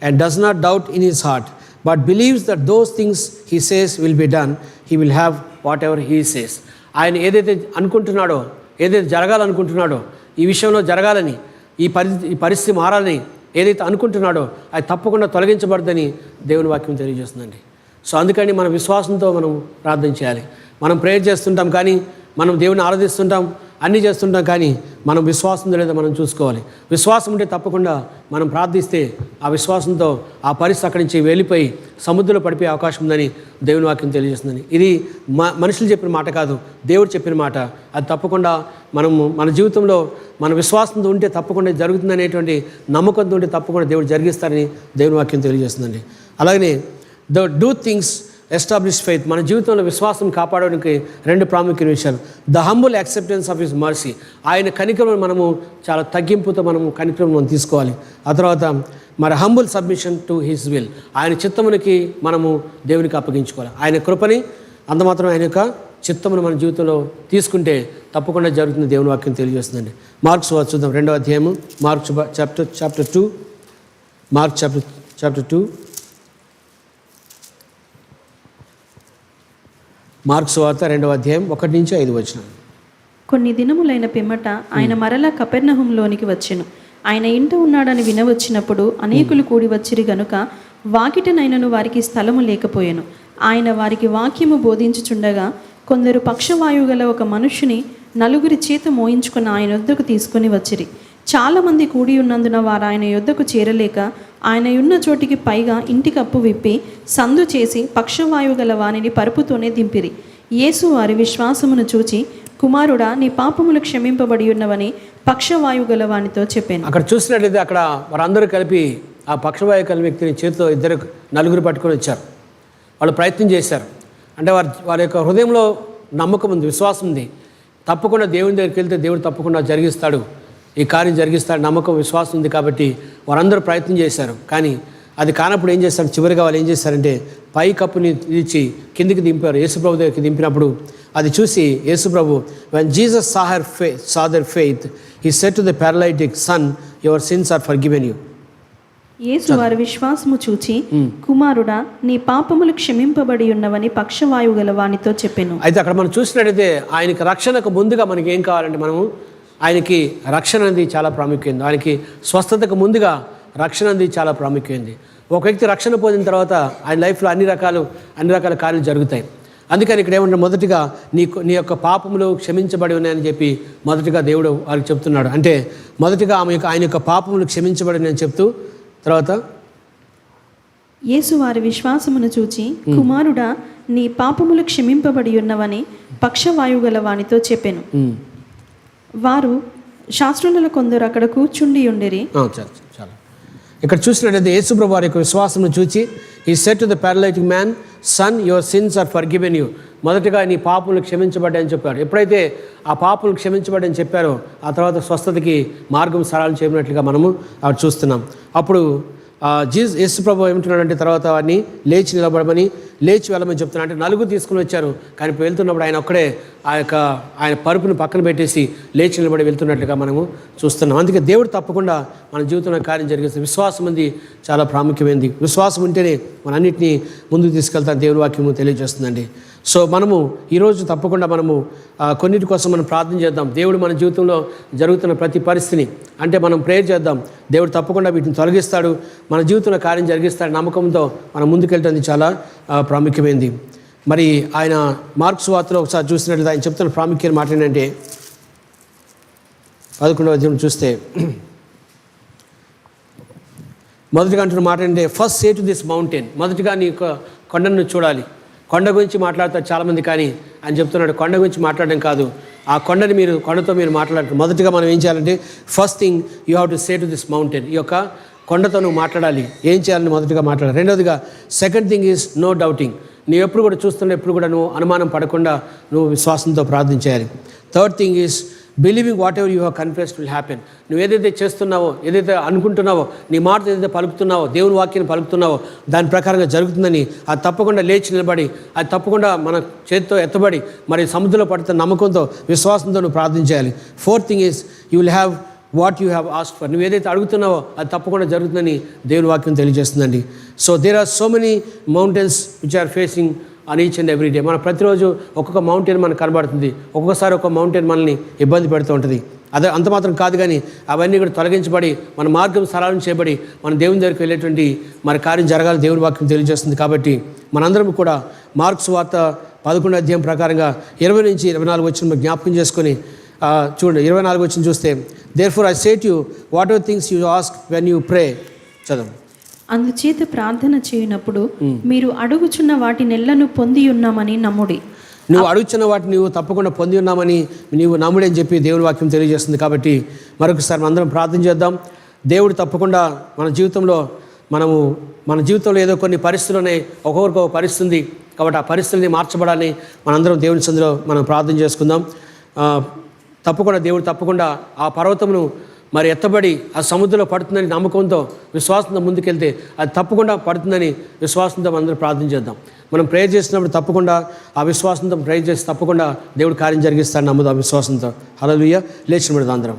and does not doubt in his heart but believes that those things he says will be done, he will have whatever he says. ఆయన ఏదైతే అనుకుంటున్నాడో, ఏదైతే జరగాలనుకుంటున్నాడో, ఈ విషయంలో జరగాలని, ఈ పరిస్థితి మారాలని ఏదైతే అనుకుంటున్నాడో అది తప్పకుండా తొలగించబడదని దేవుని వాక్యం తెలియజేస్తుందండి. సో అందుకని మన విశ్వాసంతో మనం ప్రార్థన చేయాలి. మనం ప్రేయర్ చేస్తుంటాం, కానీ మనం దేవుని ఆరాధిస్తుంటాం, అన్నీ చేస్తుంటాం, కానీ మనం విశ్వాసం లేదో మనం చూసుకోవాలి. విశ్వాసం ఉంటే తప్పకుండా మనం ప్రార్థిస్తే ఆ విశ్వాసంతో ఆ పరిస్థితి అక్కడి నుంచి వెళ్ళిపోయి సముద్రంలో పడిపోయే అవకాశం ఉందని దేవుని వాక్యం తెలియజేస్తుందని. ఇది మనుషులు చెప్పిన మాట కాదు, దేవుడు చెప్పిన మాట. అది తప్పకుండా మన జీవితంలో మన విశ్వాసంతో ఉంటే తప్పకుండా జరుగుతుందనేటువంటి నమ్మకంతో ఉంటే తప్పకుండా దేవుడు జరిగిస్తారని దేవుని వాక్యం తెలియజేస్తుందండి. అలాగనే డూ థింగ్స్ ఎస్టాబ్లిష్ ఫెయిత్, మన జీవితంలో విశ్వాసం కాపాడడానికి రెండు ప్రాముఖ్యమైన విషయాలు. The humble acceptance of his mercy, ఆయన కనికరం మనము చాలా తగ్గింపుతో మనం తీసుకోవాలి. ఆ తర్వాత మరి humble submission to his will, ఆయన చిత్తమునికి మనము దేవునికి అప్పగించుకోవాలి. ఆయన కృపని అంత మాత్రం ఆయన యొక్క చిత్తమును మన జీవితంలో తీసుకుంటే తప్పకుండా జరుగుతుంది దేవుని వాక్యం తెలియజేస్తుందండి. మార్క్స్ చూద్దాం 2వ అధ్యాయము, marks chapter 2, mark chapter 2, marks వార్త 2వ అధ్యాయం 1 నుంచి 5 వచనం. కొన్ని దినములైన పిమ్మట ఆయన మరలా కపెర్నహుంలోనికి వచ్చెను. ఆయన ఇంట ఉన్నాడని వినవచ్చినప్పుడు అనేకులు కూడి వచ్చిరి గనుక వాకిటనైనను వారికి స్థలము లేకపోయెను. ఆయన వారికి వాక్యము బోధించుచుండగా కొందరు పక్షవాయువు గల ఒక మనుష్యుని 4 చేత మోయించుకుని ఆయన యొద్దకు తీసుకొని వచ్చిరి. చాలామంది కూడి ఉన్నందున వారు ఆయన యొద్దకు చేరలేక ఆయన ఉన్న చోటికి పైగా ఇంటి కప్పు విప్పి సందు చేసి పక్షవాయువు గల వానిని పరుపుతోనే దింపిరి. యేసు వారి విశ్వాసమును చూచి, కుమారుడా, నీ పాపములు క్షమింపబడి ఉన్నవని పక్షవాయువు గల వానితో చెప్పాను. అక్కడ చూసినట్లయితే అక్కడ వారందరూ కలిపి ఆ పక్షవాయువు గల వ్యక్తిని చేతితో 4 పట్టుకొని వచ్చారు. వాళ్ళు ప్రయత్నం చేశారు. అంటే వారి యొక్క హృదయంలో నమ్మకం ఉంది, విశ్వాసం ఉంది. తప్పకుండా దేవుని దగ్గరికి వెళ్తే దేవుడు తప్పకుండా జరిగిస్తాడు, ఈ కార్యం జరిగిస్తాడు, నమ్మకం విశ్వాసం ఉంది. కాబట్టి వారందరూ ప్రయత్నం చేశారు. కానీ అది కానప్పుడు ఏం చేస్తారు, చివరిగా వాళ్ళు ఏం చేశారంటే పై కప్పుని ఇచ్చి కిందికి దింపారు. యేసుప్రభు దగ్గరికి దింపినప్పుడు అది చూసి యేసుప్రభు, when Jesus saw their faith, he said to the paralytic, son, your sins are forgiven you. యేసు వారి విశ్వాసము చూచి, కుమారుడా, నీ పాపములు క్షమింపబడి ఉన్నవని పక్షవాయువు గల వానితో చెప్పెను. అయితే అక్కడ మనం చూసినట్టయితే ఆయనకి రక్షణకు ముందుగా మనకి ఏం కావాలంటే మనము ఆయనకి రక్షణ అనేది చాలా ప్రాముఖ్యమైంది. ఆయనకి స్వస్థతకు ముందుగా రక్షణ అనేది చాలా ప్రాముఖ్యమైంది. ఒక వ్యక్తి రక్షణ పొందిన తర్వాత ఆయన లైఫ్లో అన్ని రకాల కార్యాలు జరుగుతాయి. అందుకని ఇక్కడ ఏమంటే మొదటిగా నీ యొక్క పాపములు క్షమించబడి ఉన్నాయని చెప్పి మొదటిగా దేవుడు వాళ్ళకి చెప్తున్నాడు. అంటే మొదటిగా ఆయన యొక్క పాపములు క్షమించబడి ఉన్నాయని చెప్తూ, తర్వాత యేసు వారి విశ్వాసమును చూచి, కుమారుడా, నీ పాపములు క్షమింపబడి ఉన్నవని పక్షవాయువు గల వానితో చెప్పెను. వారు శాస్త్రుల కొందరు అక్కడ కూర్చుండి ఉండేరి. చాలా ఇక్కడ చూసినట్లయితే యేసుప్రభు వారి యొక్క విశ్వాసమును చూచి, he said to the paralytic man, son, your sins are forgiven you. మొదటగా నీ పాపములు క్షమించబడ్డాయని చెప్పాడు. ఎప్పుడైతే ఆ పాపములు క్షమించబడ్డాయని చెప్పారో ఆ తర్వాత స్వస్థతకి మార్గం సరళం చేయనట్లుగా మనము అవి చూస్తున్నాం. అప్పుడు యేసుప్రభు ఏమంటున్నాడంటే తర్వాత వాడిని లేచి నిలబడమని, లేచి వెళ్ళమని చెప్తున్నాడు. అంటే నలుగురు తీసుకుని వచ్చారు, కానీ వెళ్తున్నప్పుడు ఆయన ఒక్కడే ఆయన పరుపుని పక్కన పెట్టేసి లేచి నిలబడి వెళ్తున్నట్లుగా మనము చూస్తున్నాం. అందుకే దేవుడు తప్పకుండా మన జీవితంలో కార్యం జరిగిస్తుంది. విశ్వాసం అనేది చాలా ప్రాముఖ్యమైనది. విశ్వాసం ఉంటేనే మన అన్నింటినీ ముందుకు తీసుకెళ్తాను దేవుని వాక్యము తెలియజేస్తుందండి. సో మనము ఈరోజు తప్పకుండా మనము కొన్నిటి కోసం మనం ప్రార్థన చేద్దాం. దేవుడు మన జీవితంలో జరుగుతున్న ప్రతి పరిస్థితిని అంటే మనం ప్రేయర్ చేద్దాం. దేవుడు తప్పకుండా వీటిని తొలగిస్తాడు, మన జీవితంలో కార్యం జరిగిస్తాడు. నమ్మకంతో మనం ముందుకెళ్ళడానికి చాలా ప్రాముఖ్యమైనది. మరి ఆయన మార్క్స్ వార్తలో ఒకసారి చూసినట్లయితే ఆయన చెప్తున్న ప్రాముఖ్యమైన మాట ఏంటంటే 11వ అధ్యాయం చూస్తే మొదటిగా అంటున్న మాట ఏంటంటే, first say to this mountain, మొదటిగా నీ యొక్క కొండను చూడాలి. కొండ గురించి మాట్లాడతారు చాలామంది, కానీ ఆయన చెప్తున్నాడు కొండ గురించి మాట్లాడడం కాదు, ఆ కొండతో మీరు మాట్లాడారు. మొదటిగా మనం ఏం చేయాలంటే first thing you have to say to this mountain, ఈ యొక్క కొండతో నువ్వు మాట్లాడాలి. ఏం చేయాలని మొదటిగా మాట్లాడాలి. రెండవదిగా second thing is no doubting, నువ్వు ఎప్పుడు కూడా చూస్తున్నా ఎప్పుడు కూడా నువ్వు అనుమానం పడకుండా నువ్వు విశ్వాసంతో ప్రార్థన చేయాలి. Third thing is believing what ever you have confessed will happen. నువ్వు ఏదైతే చేస్తున్నావో, ఏదైతే అనుకుంటున్నావో, నీ మాట ఏదైతే పలుకుతున్నావో, దేవుని వాక్యాన్ని పలుకుతున్నావో దాని ప్రకారంగా జరుగుతుందని అది తప్పకుండా లేచి నిలబడి, అది తప్పకుండా మన చేతితో ఎత్తబడి మరి సముద్రంలో పడుతున్న నమ్మకంతో విశ్వాసంతో నువ్వు ప్రార్థన చేయాలి. Fourth thing is you will have what you have asked for. నువ్వు ఏదైతే అడుగుతున్నావో అది తప్పకుండా జరుగుతుందని దేవుని వాక్యం తెలియజేస్తుందండి. So there are so many mountains which are facing on each and every day. మన ప్రతిరోజు ఒక్కొక్క మౌంటైన్ మనకు కనబడుతుంది, ఒక్కొక్కసారి ఒక మౌంటైన్ మనల్ని ఇబ్బంది పెడుతూ ఉంటుంది. అదే అంత మాత్రం కాదు, కానీ అవన్నీ కూడా తొలగించబడి మన మార్గం సరళం చేయబడి మన దేవుని దగ్గరికి వెళ్ళేటువంటి మరి కార్యం జరగాలి దేవుని వాక్యం తెలియజేస్తుంది. కాబట్టి మనందరం కూడా మార్క్స్ వార్త 11వ అధ్యాయం ప్రకారంగా 20 నుంచి 24 వచ్చిన జ్ఞాపకం చేసుకొని చూడండి. 24 వచ్చిన చూస్తే, therefore I say to you, whatever things you ask when you pray, చదవండి. అందుచేత ప్రార్థన చేయనప్పుడు మీరు అడుగుచున్న వాటి నెలను పొంది ఉన్నామని నమ్ముడి. నువ్వు అడుగుచున్న వాటిని నువ్వు తప్పకుండా పొంది ఉన్నామని నీవు నమ్ముడి అని చెప్పి దేవుని వాక్యం తెలియజేస్తుంది. కాబట్టి మరొకసారి అందరం ప్రార్థన చేద్దాం. దేవుడు తప్పకుండా మన జీవితంలో ఏదో కొన్ని పరిస్థితులు ఉన్నాయి, ఒక్కొక్కరికి ఒక పరిస్థితి ఉంది. కాబట్టి ఆ పరిస్థితుల్ని మార్చబడాలని మనందరం దేవుని సన్నిధిలో మనం ప్రార్థన చేసుకుందాం. తప్పకుండా దేవుడు తప్పకుండా ఆ పర్వతమును మరి ఎత్తబడి ఆ సముద్రంలో పడుతుందని నమ్మకంతో విశ్వాసంతో ముందుకెళ్తే అది తప్పకుండా పడుతుందని విశ్వాసంతో అందరూ ప్రార్థన చేద్దాం. మనం ప్రేయర్ చేసినప్పుడు తప్పకుండా ఆ విశ్వాసంతో ప్రేయర్ చేసి తప్పకుండా దేవుడు కార్యం జరిగిస్తాడని నమ్ముదాం విశ్వాసంతో. హల్లెలూయా. లేచిన అందరం